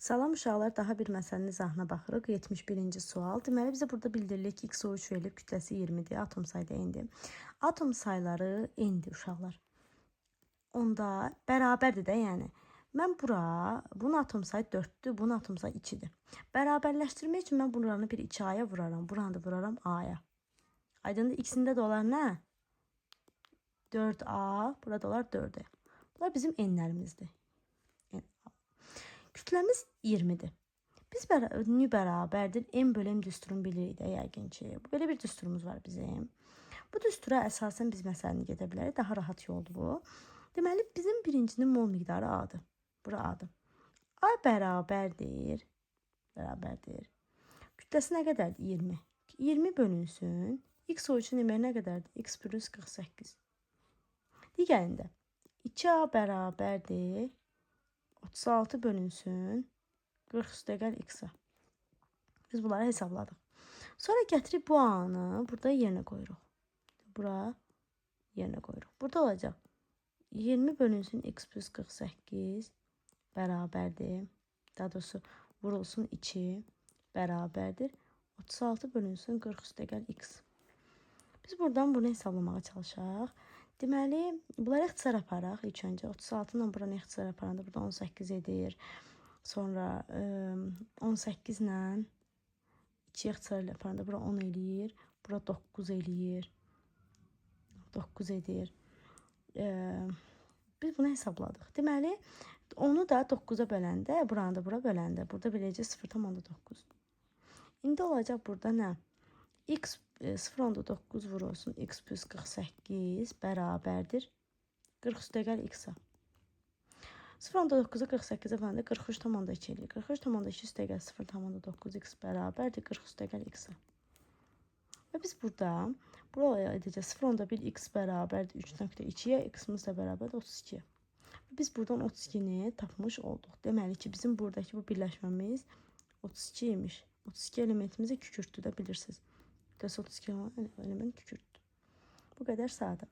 Salam uşaqlar, daha bir məsələnin izahına baxırıq. 71-ci sual. Deməli, bizə burada bildirilir ki, x o3 verilib, kütləsi 20-dir, atom sayda n-dir. Atom sayları n-dir uşaqlar. Onda bərabərdir də, yəni. Mən bura, bunun atom sayı 4-dür, bunun atom sayı 2-dir. Bərabərləşdirmək üçün mən buranı bir 2a-ya vuraram, buranı da vuraram a-ya. Aydındır, ikisində də olar nə? 4a, burada olar 4-ə. Bunlar bizim n-lərimizdir. Kütləmiz 20-dir. Biz nü bərabərdir m bölü m düsturunu bilirik də yəqin ki. Belə bir düsturumuz var bizim. Bu düstura əsasən biz məsələni gedə bilərik. Daha rahat yoldur bu. Deməli, bizim birincinin mol miqdarı A-dır. Bura A-dır. A bərabərdir. Kütləsi nə qədərdir? 20. 20 bölünsün. X o üçün demək nə qədərdir? X plus 48. Digərində 2A bərabərdir. 36 bölünsün 40 üstə gəl x-a. Biz bunları hesabladıq. Sonra gətirib bu a-nı burada yerinə qoyuruq. Bura yerinə qoyuruq. Burada olacaq 20 bölünsün x plus 48 bərabərdir. Daha doğrusu vurulsun 2 bərabərdir. 36 bölünsün 40 üstə gəl x. Biz buradan bunu hesablamağa çalışaq. Deməli, bunları ixtisar aparaq. İlk öncə 36 ilə buranı ixtisar aparanda burada 18 edir. Sonra 18 ilə 2 ixtisar aparanda bura 10 eləyir. Bura 9 eləyir. 9 edir. Biz bunu hesabladıq. Deməli, onu da 9-a böləndə, buranı da bura böləndə, burada biləcək 0,9. İndi olacaq burada nə? X 0,9 vurulsun x plus 48 bərabərdir 40 üstə gəl x-a. 0,9-u 48-ə böləndə 43,2 eləyir. 43,2 üstə gəl 0,9 x bərabərdir 40 üstə gəl x-a. Və biz burada buraya edəcək 0,1 x bərabərdir 3,2-yə, x-imiz də bərabərdir 32-yə. Biz buradan 32-ni tapmış olduq. Deməli ki, bizim buradakı bu birləşməmiz 32 imiş. 32 elementimizi kükürtdü də bilirsiniz. 32 element kükürtdü. Bu qədər sadə.